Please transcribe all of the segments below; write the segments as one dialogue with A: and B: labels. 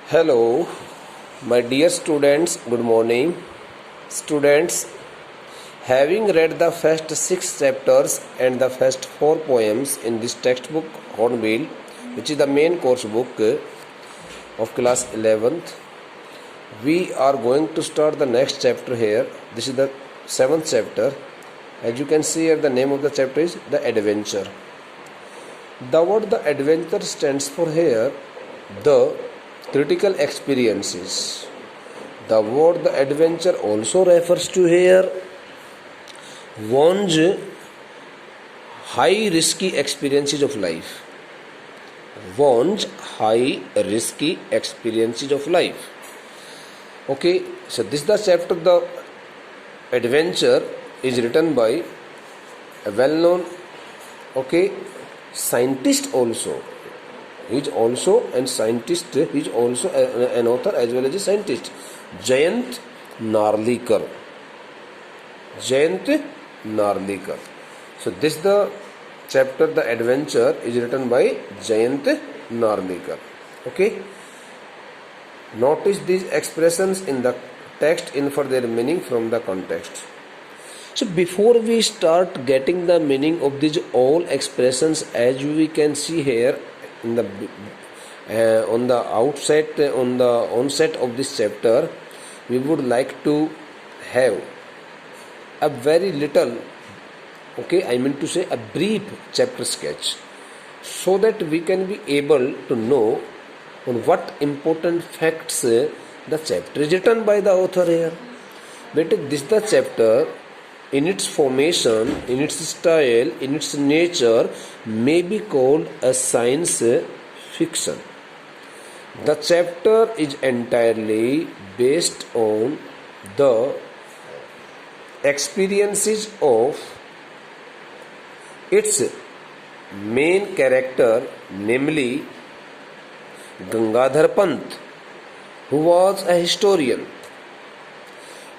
A: Hello, my dear students, good morning. Students, having read the first 6 chapters and the first 4 poems in this textbook Hornbill, which is the main course book of class 11th, we are going to start the next chapter here. This is the 7th chapter. As you can see here, the name of the chapter is The Adventure. The word the adventure stands for here the critical experiences. The word the adventure also refers to here one's high risky experiences of life. One's high risky experiences of life. Okay, so this is the chapter The Adventure is written by a well-known scientist also. He is also a scientist. He is also an author as well as a scientist. Jayant Narlikar. Jayant Narlikar. So this the chapter The Adventure is written by Jayant Narlikar. Okay. Notice these expressions in the text, infer their meaning from the context. So before we start getting the meaning of these all expressions, as we can see here in the on the onset of this chapter, we would like to have a very little, a brief chapter sketch, so that we can be able to know on what important facts the chapter is written by the author here. But this the chapter, in its formation, in its style, in its nature, may be called a science fiction. The chapter is entirely based on the experiences of its main character, namely Gangadhar Pant, who was a historian.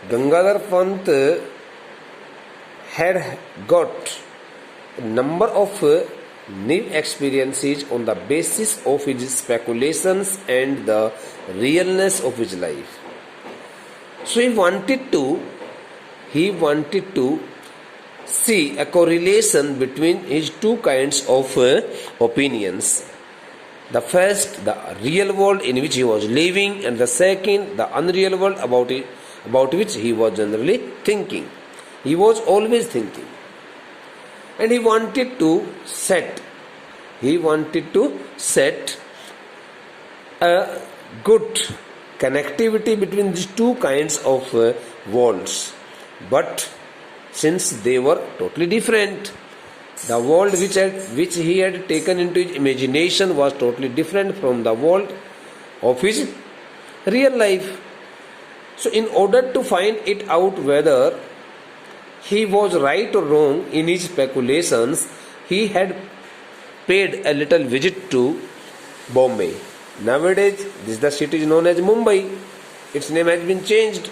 A: Gangadhar Pant had got a number of new experiences on the basis of his speculations and the realness of his life. So he wanted to see a correlation between his two kinds of opinions. The first, the real world in which he was living, and the second, the unreal world about which he was generally thinking. He was always thinking, and he wanted to set a good connectivity between these two kinds of worlds. But since they were totally different, the world which he had taken into his imagination was totally different from the world of his real life. So in order to find it out whether he was right or wrong in his speculations, he had paid a little visit to Bombay. Nowadays, the city is known as Mumbai. Its name has been changed.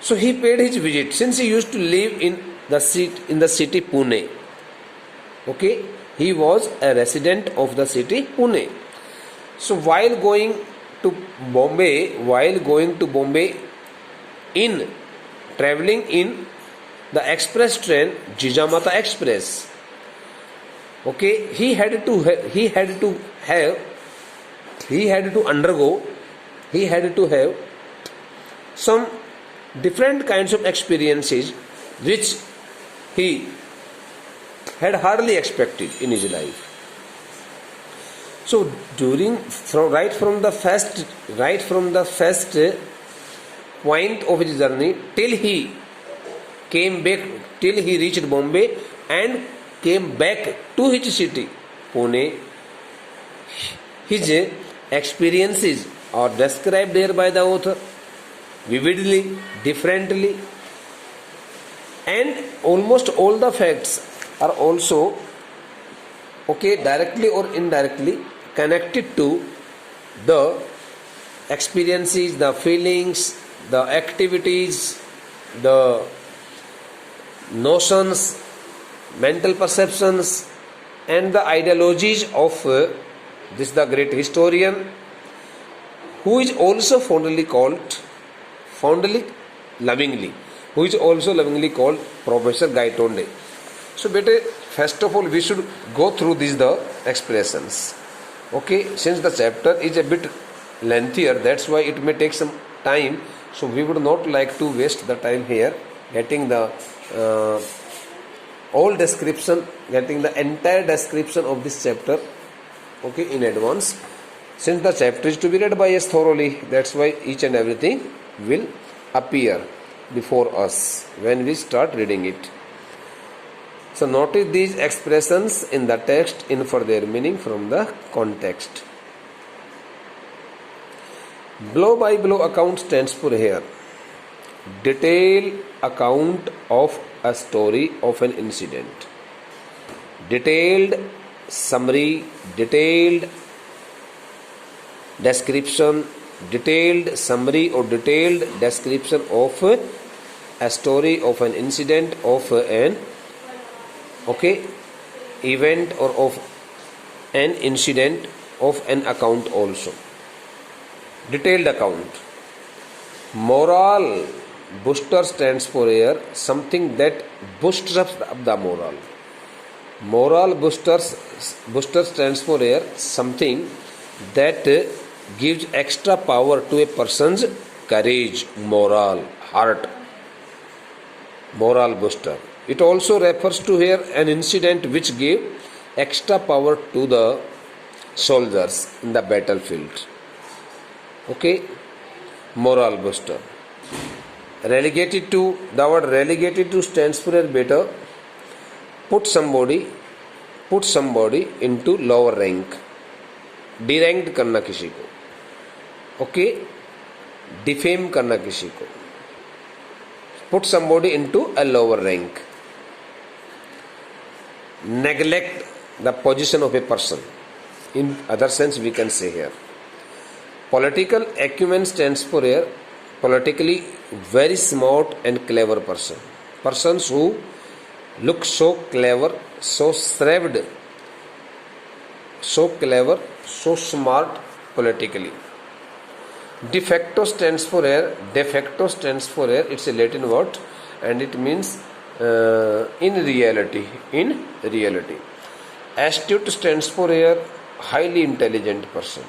A: So he paid his visit since he used to live in the city Pune. Okay, he was a resident of the city Pune. So while going to Bombay, traveling in the express train Jijamata Express, he had to have some different kinds of experiences which he had hardly expected in his life. So right from the first point of his journey till he reached Bombay and came back to his city Pune, his experiences are described here by the author vividly, differently, and almost all the facts are also directly or indirectly connected to the experiences, the feelings, the activities, the notions, mental perceptions, and the ideologies of this the great historian who is also fondly, lovingly, who is also lovingly called Professor Gaitonde. So, bete, first of all, we should go through these the expressions. Okay, since the chapter is a bit lengthier, that's why it may take some time. So, we would not like to waste the time here getting the all description, getting the entire description of this chapter, okay, in advance. Since the chapter is to be read by us thoroughly, that's why each and everything will appear before us when we start reading it. So notice these expressions in the text, infer their meaning from the context. Blow by blow account stands for here detailed account of a story of an incident. Detailed summary, detailed description, detailed summary or detailed description of a story of an incident, of an event, or of an incident, of an account also. Detailed account. Moral booster stands for here something that boosts up the moral. Moral booster stands for here something that gives extra power to a person's courage, moral, heart. Moral booster. It also refers to here an incident which gave extra power to the soldiers in the battlefield. Okay, moral booster. Relegated to, the word relegated to stands for here better put somebody into lower rank, deranked करना किसी को, okay, defame करना किसी को, put somebody into a lower rank, neglect the position of a person, in other sense we can say here. Political acumen stands for here politically very smart and clever person, persons who look so clever, so shrewd, so clever, so smart politically. De facto stands for here, it's a Latin word and it means in reality. Astute stands for here highly intelligent person,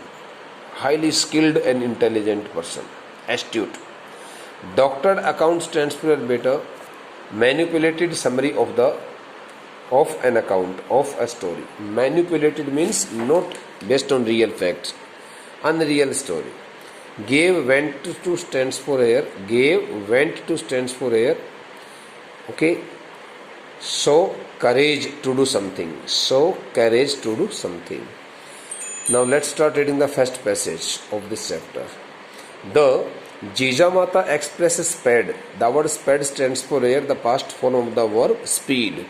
A: highly skilled and intelligent person, astute. Doctored account stands for better manipulated summary of an account, of a story. Manipulated means not based on real facts, unreal story. Gave vent to stands for here, okay, show courage to do something, Now let's start reading the first passage of this chapter. The Jijamata Express sped. The word sped stands for here the past form of the verb speed.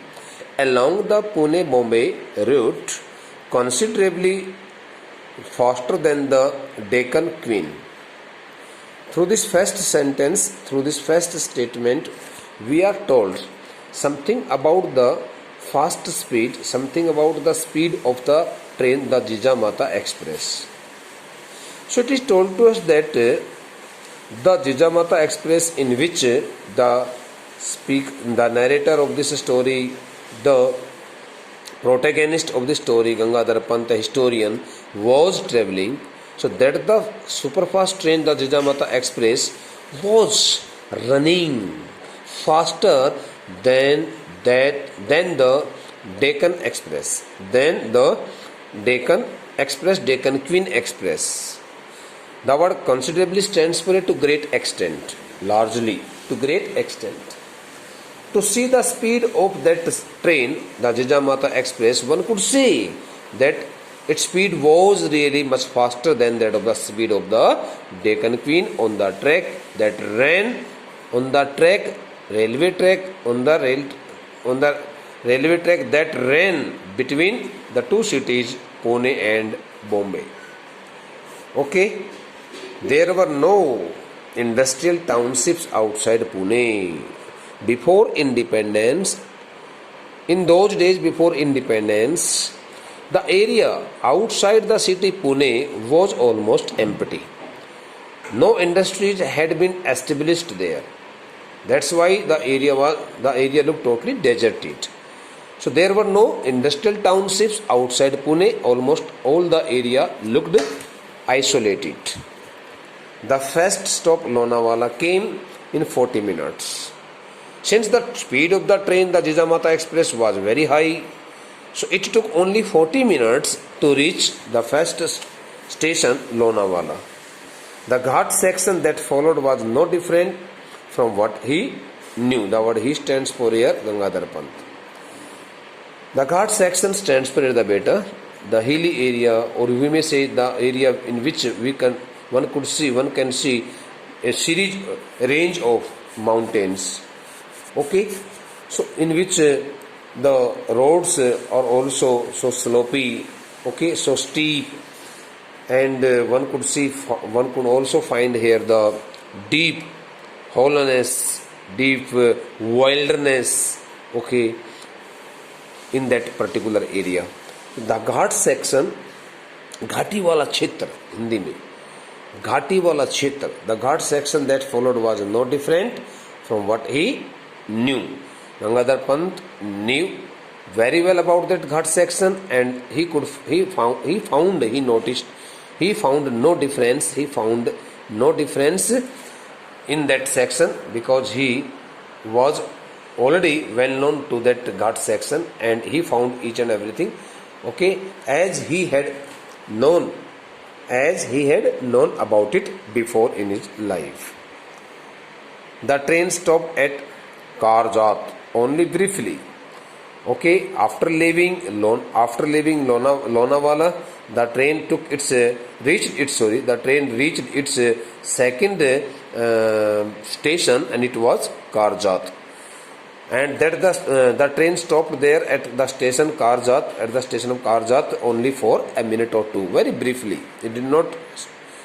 A: Along the Pune-Bombay route, considerably faster than the Deccan Queen. Through this first statement, we are told something about the fast speed, something about the speed of the train, the Jijamata Express. So it is told to us that the Jijamata Express, in which the narrator of this story, the protagonist of the story, Gangadhar Pant, the historian, was travelling, so that the superfast train, the Jijamata Express, was running faster than the Deccan Express, Deccan Queen Express. The word considerably stands for to great extent, largely, to great extent. To see the speed of that train, the Jijamata Express, one could say that its speed was really much faster than that of the speed of the Deccan Queen on the track that ran on the railway track that ran between the two cities, Pune and Bombay. Okay, there were no industrial townships outside Pune. Before independence, in those days before independence, the area outside the city Pune was almost empty. No industries had been established there. That's why the area looked totally deserted. So there were no industrial townships outside Pune. Almost all the area looked isolated. The first stop Lonavala came in 40 minutes. Since the speed of the train, the Jijamata Express, was very high, so it took only 40 minutes to reach the first station Lonavala. The Ghat section that followed was no different from what he knew. The word he stands for here, Gangadhar Pant. The Ghat section stands for the beta, the hilly area, or we may say the area in which one can see a range of mountains. Okay, so in which the roads are also so slopy, okay, so steep, and one could also find here the deep hollowness, deep wilderness, okay, in that particular area. The Ghat section, Ghati wala kshetra, Hindi mein, Ghati wala kshetra, the Ghat section that followed was no different from what he knew. Gangadhar Pant knew very well about that Ghat section, and he found no difference in that section, because he was already well known to that Ghat section, and he found each and everything, okay, as he had known about it before in his life. The train stopped at Karjat only briefly. Okay, after leaving Lonavala, the train reached its second station, and it was Karjat. And that the train stopped there at the station of Karjat only for a minute or two, very briefly. It did not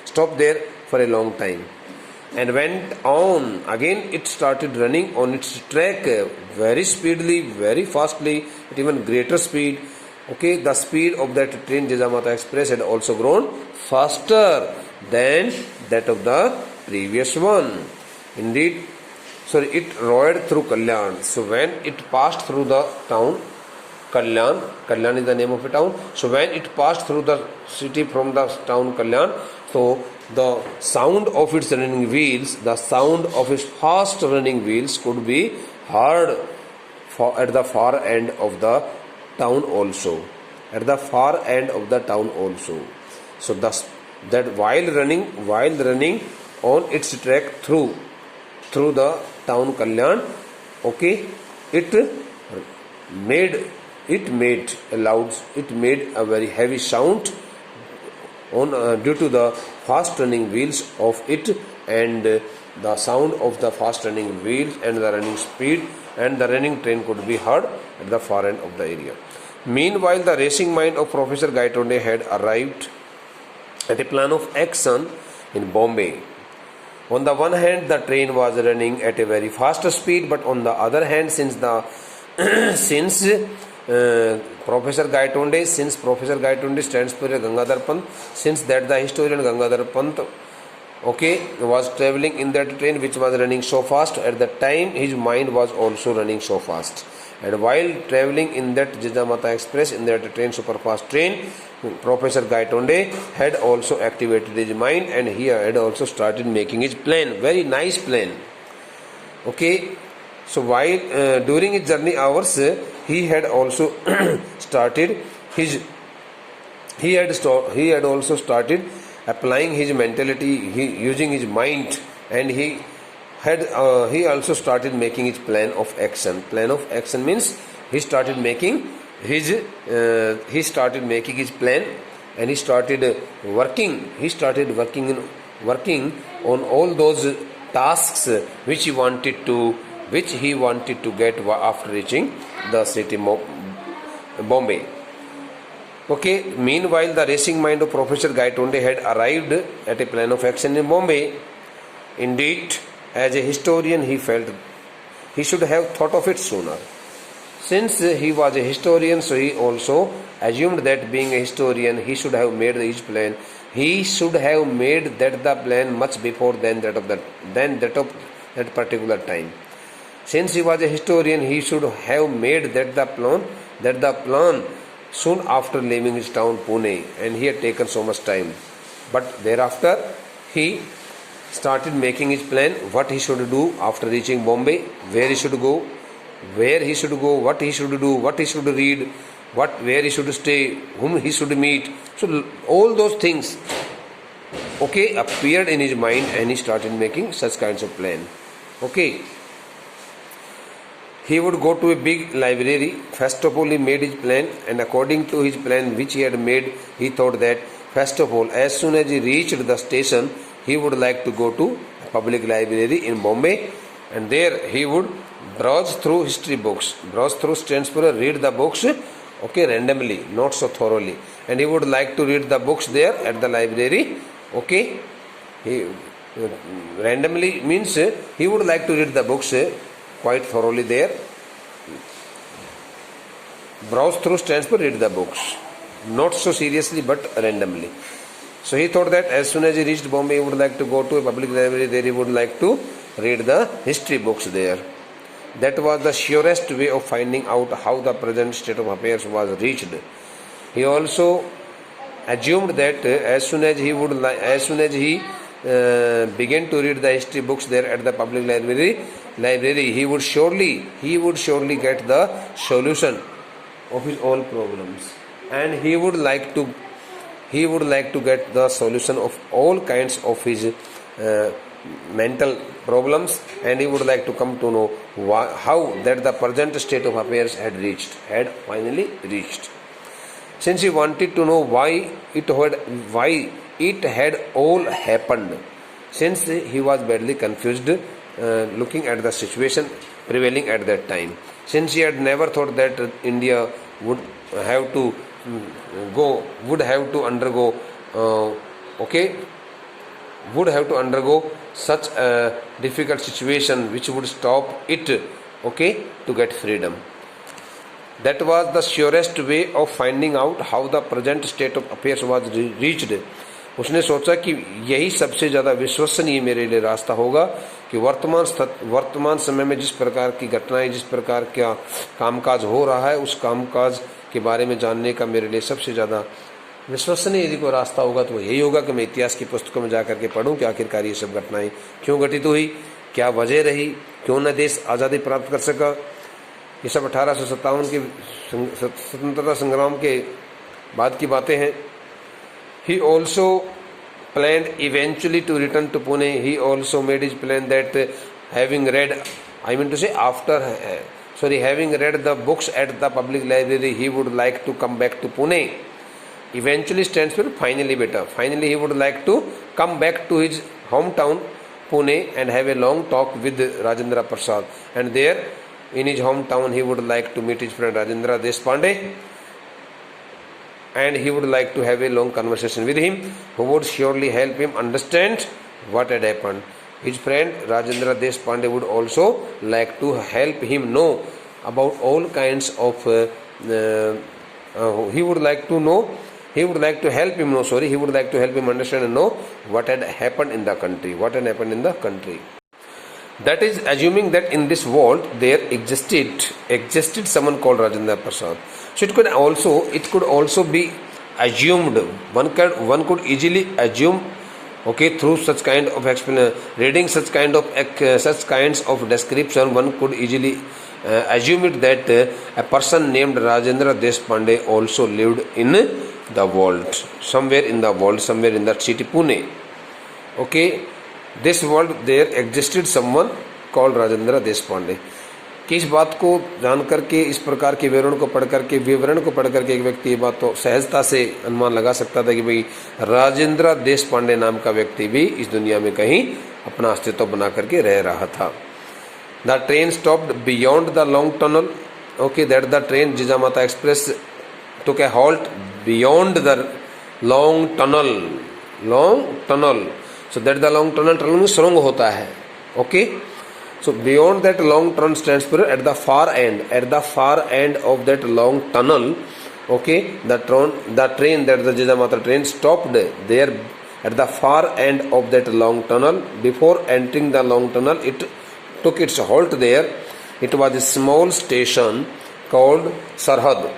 A: stop there for a long time, and went on. Again it started running on its track very speedily, very fastly, at even greater speed. Okay, the speed of that train Jijamata Express had also grown faster than that of the previous one. Indeed, it roared through Kalyan. So when it passed through the town Kalyan is the name of a town. So when it passed through the city from the town Kalyan, so the sound of its running wheels, the sound of its fast running wheels could be heard at the far end of the town also. So that while running on its track through the town Kalyan, okay, it made a very heavy sound due to the fast running wheels of it, and the sound of the fast running wheels and the running speed and the running train could be heard at the far end of the area. Meanwhile, the racing mind of Professor Gaitonde had arrived at a plan of action in Bombay. On the one hand, the train was running at a very fast speed, but on the other hand, since Professor Gaitonde stands for Gangadhar Pant, since that the historian Gangadhar Pant, okay, was travelling in that train which was running so fast, at that time his mind was also running so fast. And while travelling in that Jijamata Express, in that train, superfast train, Professor Gaitonde had also activated his mind, and he had also started making his plan, very nice plan. Okay, so while during his journey hours, he had also started applying his mentality, using his mind, and he also started making his plan of action. Plan of action means he started making his plan, and he started working on all those tasks which he wanted to get after reaching the city Bombay. Okay, meanwhile the racing mind of Professor Gaitonde had arrived at a plan of action in Bombay. Indeed, as a historian, he felt he should have thought of it sooner. Since he was a historian, so he also assumed that being a historian, he should have made his plan. he should have made that the plan much before than that of that particular time. Since he was a historian, he should have made that the plan soon after leaving his town Pune, and he had taken so much time. But thereafter he started making his plan, what he should do after reaching Bombay, where he should go, what he should do, what he should read, where he should stay, whom he should meet. So all those things, okay, appeared in his mind, and he started making such kinds of plan. Okay. He would go to a big library. First of all, he made his plan, and according to his plan which he had made, he thought that first of all, as soon as he reached the station, he would like to go to a public library in Bombay, and there he would browse through history books. Browse through stands for read the books, okay, randomly, not so thoroughly. And he would like to read the books there at the library, okay. He randomly means he would like to read the books quite thoroughly there. Browse through stands for read the books, not so seriously but randomly. So he thought that as soon as he reached Bombay, he would like to go to a public library. There he would like to read the history books there. That was the surest way of finding out how the present state of affairs was reached. He also assumed that as soon as he began to read the history books there at the public library, he would surely get the solution of his all problems, and he would like to get the solution of all kinds of his mental problems, and he would like to come to know how that the present state of affairs had finally reached. Since he wanted to know why it had all happened, since he was badly confused looking at the situation prevailing at that time, since he had never thought that India would have to undergo such a difficult situation which would stop it, to get freedom. That was the surest way of finding out how the present state of affairs was reached. उसने सोचा कि यही सबसे ज़्यादा विश्वसनीय मेरे लिए रास्ता होगा कि वर्तमान समय में जिस प्रकार की घटनाएं, जिस प्रकार का कामकाज हो रहा है, उस कामकाज के बारे में जानने का मेरे लिए सबसे ज़्यादा विश्वसनीय यदि कोई रास्ता होगा तो यही होगा कि मैं इतिहास की पुस्तकों में जाकर के पढूं कि आखिरकार ये सब घटनाएं क्यों घटित हुई, क्या वजह रही, क्यों न देश आज़ादी प्राप्त कर सका। ये सब 1857 के स्वतंत्रता संग्राम के बाद की बातें हैं। He also planned eventually to return to Pune. He also made his plan that having read the books at the public library, he would like to come back to Pune. Eventually stands for finally beta. Finally he would like to come back to his hometown Pune and have a long talk with Rajendra Prasad. And there in his hometown he would like to meet his friend Rajendra Deshpande, and he would like to have a long conversation with him, who would surely help him understand what had happened. His friend Rajendra Deshpande would also like to help him know about all kinds of he would like to help him understand and know what had happened in the country. That is, assuming that in this world there existed someone called Rajendra Prasad. So it could also be assumed. One could easily assume, through such kind of explanation, reading such kinds of description, one could easily assume it that a person named Rajendra Deshpande also lived in the world, somewhere in that city Pune. This world there existed someone called Rajendra Deshpande. कि इस बात को जान करके, इस प्रकार के विवरण को पढ़ करके एक व्यक्ति ये बात तो सहजता से अनुमान लगा सकता था कि भाई राजेंद्र देशपांडे नाम का व्यक्ति भी इस दुनिया में कहीं अपना अस्तित्व बना करके रह रहा था. The train stopped beyond the long tunnel. That the train Jijamata express took a halt beyond the long tunnel. So that the long tunnel में सुरंग होता है. So beyond that long tunnel stands for at the far end of that long tunnel, Okay, the train, that the Jijamata train, stopped there at the far end of that long tunnel. Before entering the long tunnel, it took its halt there. It was a small station called Sarhad,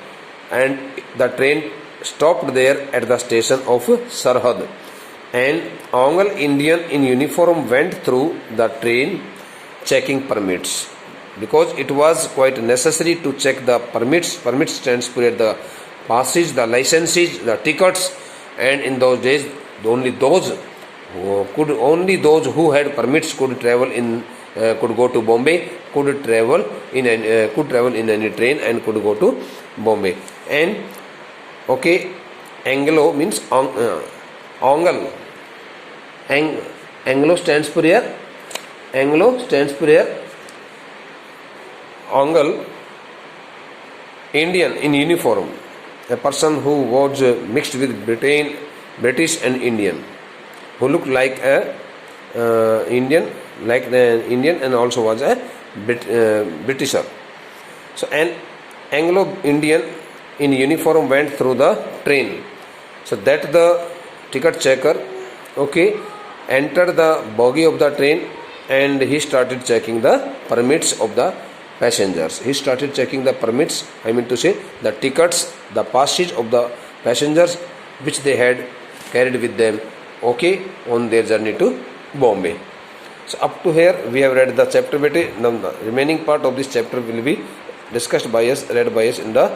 A: and the train stopped there at the station of Sarhad. An Ongal Indian in uniform went through the train checking permits, because it was quite necessary to check the permits. Permits stands for the passage, the licenses, the tickets, and in those days only those who had permits could travel in could go to Bombay, could travel in any train and could go to Bombay. And okay, Anglo means Ongal. Anglo stands for here. Anglo stands for here. Ongal, Indian in uniform, a person who was mixed with British and Indian, who looked like a Indian, and also was a Britisher. So an Anglo-Indian in uniform went through the train. So that the ticket checker, okay, entered the bogie of the train, and he started checking the permits of the passengers. He started checking the permits, I mean to say the tickets, the passage of the passengers which they had carried with them, okay, on their journey to Bombay. So up to here we have read the chapter. Now the remaining part of this chapter will be discussed by us, read by us in the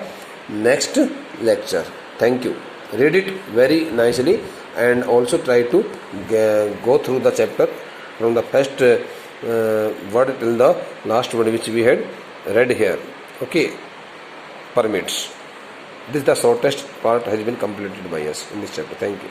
A: next lecture. Thank you. Read it very nicely and also try to go through the chapter from the first word till the last word which we had read here. Okay, permits. This is the shortest part has been completed by us in this chapter. Thank you.